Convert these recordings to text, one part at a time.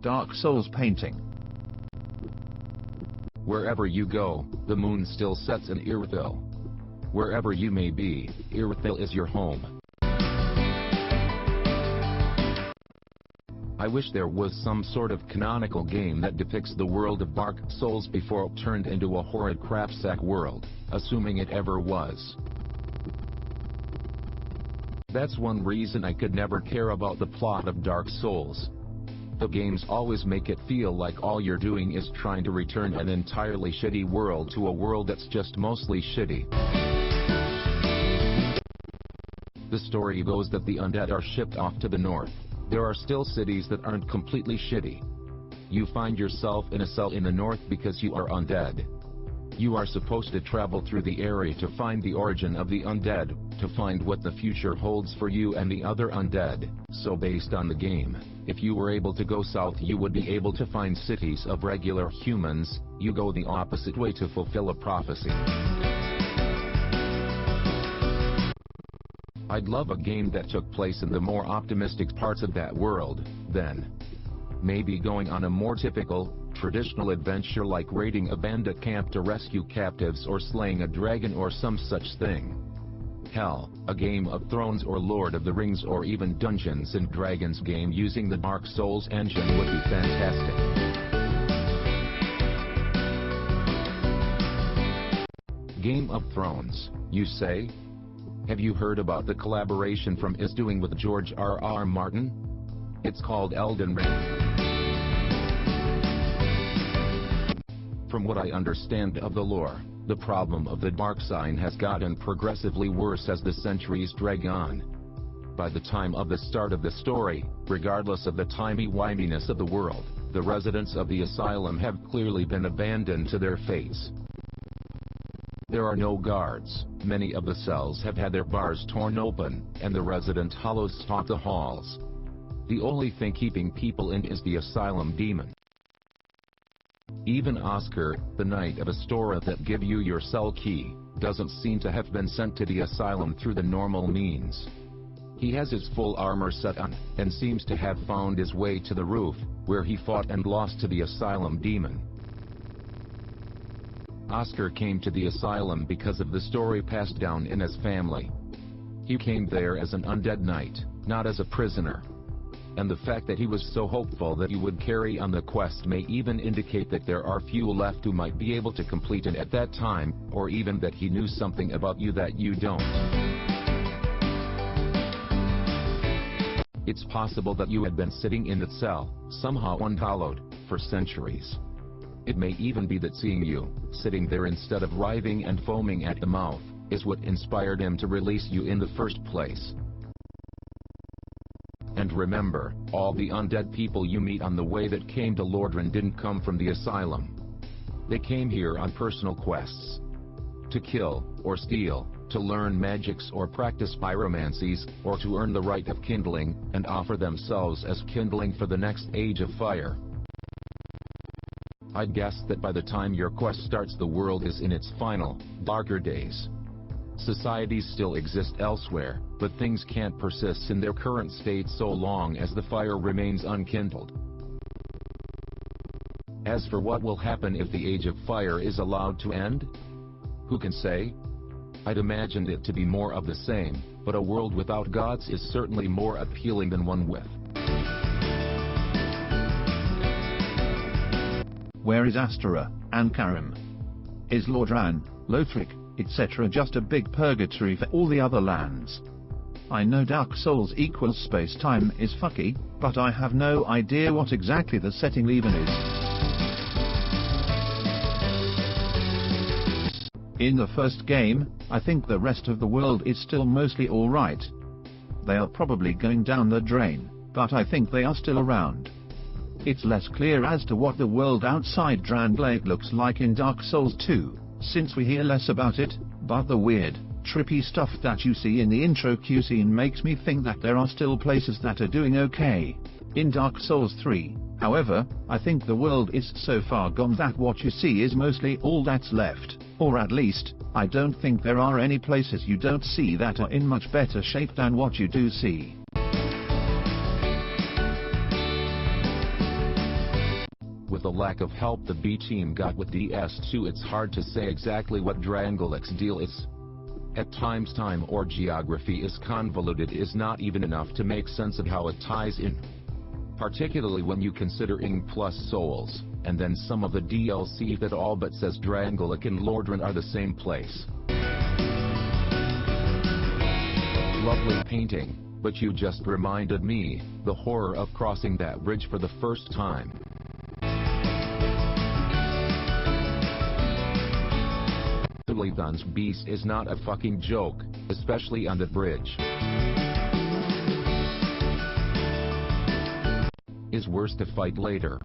Dark Souls painting. Wherever you go, the moon still sets in Irithyll. Wherever you may be, Irithyll is your home. I wish there was some sort of canonical game that depicts the world of Dark Souls before it turned into a horrid crapsack world, assuming it ever was. That's one reason I could never care about the plot of Dark Souls. The games always make it feel like all you're doing is trying to return an entirely shitty world to a world that's just mostly shitty. The story goes that the undead are shipped off to the north. There are still cities that aren't completely shitty. You find yourself in a cell in the north because you are undead. You are supposed to travel through the area to find the origin of the undead, to find what the future holds for you and the other undead. So based on the game, if you were able to go south you would be able to find cities of regular humans. You go the opposite way to fulfill a prophecy. I'd love a game that took place in the more optimistic parts of that world, then. Maybe going on a more typical, traditional adventure like raiding a bandit camp to rescue captives or slaying a dragon or some such thing. Hell, a Game of Thrones or Lord of the Rings or even Dungeons & Dragons game using the Dark Souls engine would be fantastic. Game of Thrones, you say? Have you heard about the collaboration from is doing with George R.R. Martin? It's called Elden Ring. From what I understand of the lore, the problem of the dark sign has gotten progressively worse as the centuries drag on. By the time of the start of the story, regardless of the timey-wiminess of the world, the residents of the asylum have clearly been abandoned to their fates. There are no guards, many of the cells have had their bars torn open, and the resident hollows stalk the halls. The only thing keeping people in is the asylum demon. Even Oscar, the knight of Astora that give you your cell key, doesn't seem to have been sent to the asylum through the normal means. He has his full armor set on, and seems to have found his way to the roof, where he fought and lost to the asylum demon. Oscar came to the asylum because of the story passed down in his family. He came there as an undead knight, not as a prisoner. And the fact that he was so hopeful that you would carry on the quest may even indicate that there are few left who might be able to complete it at that time, or even that he knew something about you that you don't. It's possible that you had been sitting in that cell, somehow unhallowed, for centuries. It may even be that seeing you, sitting there instead of writhing and foaming at the mouth, is what inspired him to release you in the first place. And remember, all the undead people you meet on the way that came to Lordran didn't come from the asylum. They came here on personal quests. To kill, or steal, to learn magics or practice pyromancies, or to earn the right of kindling, and offer themselves as kindling for the next age of fire. I'd guess that by the time your quest starts the world is in its final, darker days. Societies still exist elsewhere, but things can't persist in their current state so long as the fire remains unkindled. As for what will happen if the Age of Fire is allowed to end? Who can say? I'd imagined it to be more of the same, but a world without gods is certainly more appealing than one with. Where is Astora, and Karim? Is Lordran, Lothric, etc. just a big purgatory for all the other lands? I know Dark Souls equals space-time is fucky, but I have no idea what exactly the setting even is. In the first game, I think the rest of the world is still mostly alright. They are probably going down the drain, but I think they are still around. It's less clear as to what the world outside Drangleic looks like in Dark Souls 2, since we hear less about it, but the weird, trippy stuff that you see in the intro cutscene makes me think that there are still places that are doing okay. In Dark Souls 3, however, I think the world is so far gone that what you see is mostly all that's left, or at least, I don't think there are any places you don't see that are in much better shape than what you do see. with the lack of help the B team got with DS2, it's hard to say exactly what Drangalic's deal is. At times time or geography is convoluted is not even enough to make sense of how it ties in. Particularly when you consider Ing plus Souls, and then some of the DLC that all but says Drangalic and Lordran are the same place. Lovely painting, but you just reminded me, the horror of crossing that bridge for the first time. Irithyll's beast is not a fucking joke, especially on the bridge. Is worse to fight later.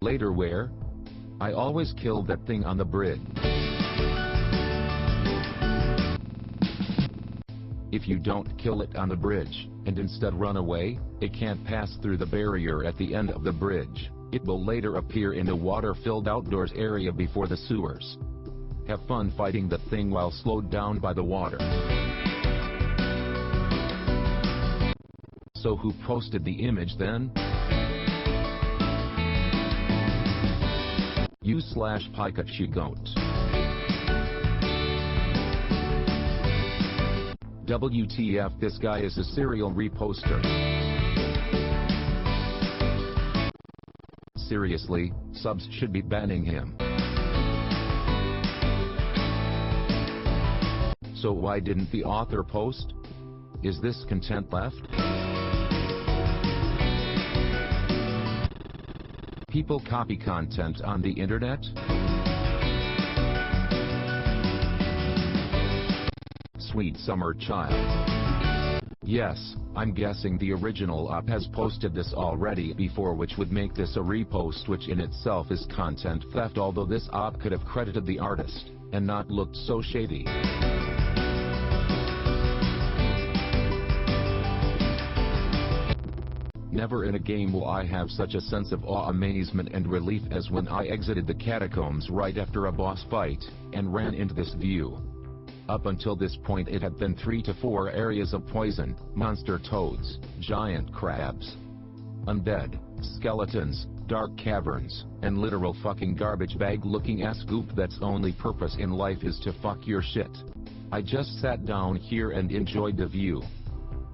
Later where? I always kill that thing on the bridge. If you don't kill it on the bridge, and instead run away, it can't pass through the barrier at the end of the bridge. It will later appear in the water-filled outdoors area before the sewers. Have fun fighting the thing while slowed down by the water. So who posted the image then? You/Pikachu Goat. WTF, this guy is a serial reposter. Seriously, subs should be banning him. So why didn't the author post? Is this content left? People copy content on the internet? Sweet summer child. Yes, I'm guessing the original op has posted this already before, which would make this a repost, which in itself is content theft, although this op could have credited the artist, and not looked so shady. Never in a game will I have such a sense of awe, amazement and relief as when I exited the catacombs right after a boss fight, and ran into this view. Up until this point it had been 3 to 4 areas of poison, monster toads, giant crabs, undead, skeletons, dark caverns, and literal fucking garbage bag looking ass goop that's only purpose in life is to fuck your shit. I just sat down here and enjoyed the view.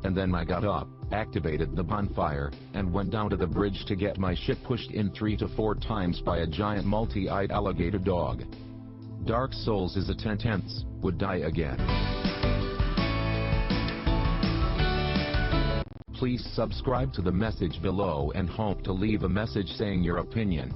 And then I got up, activated the bonfire, and went down to the bridge to get my shit pushed in 3 to 4 times by a giant multi-eyed alligator dog. Dark Souls is a 10/10, would die again. Please subscribe to the message below and hope to leave a message saying your opinion.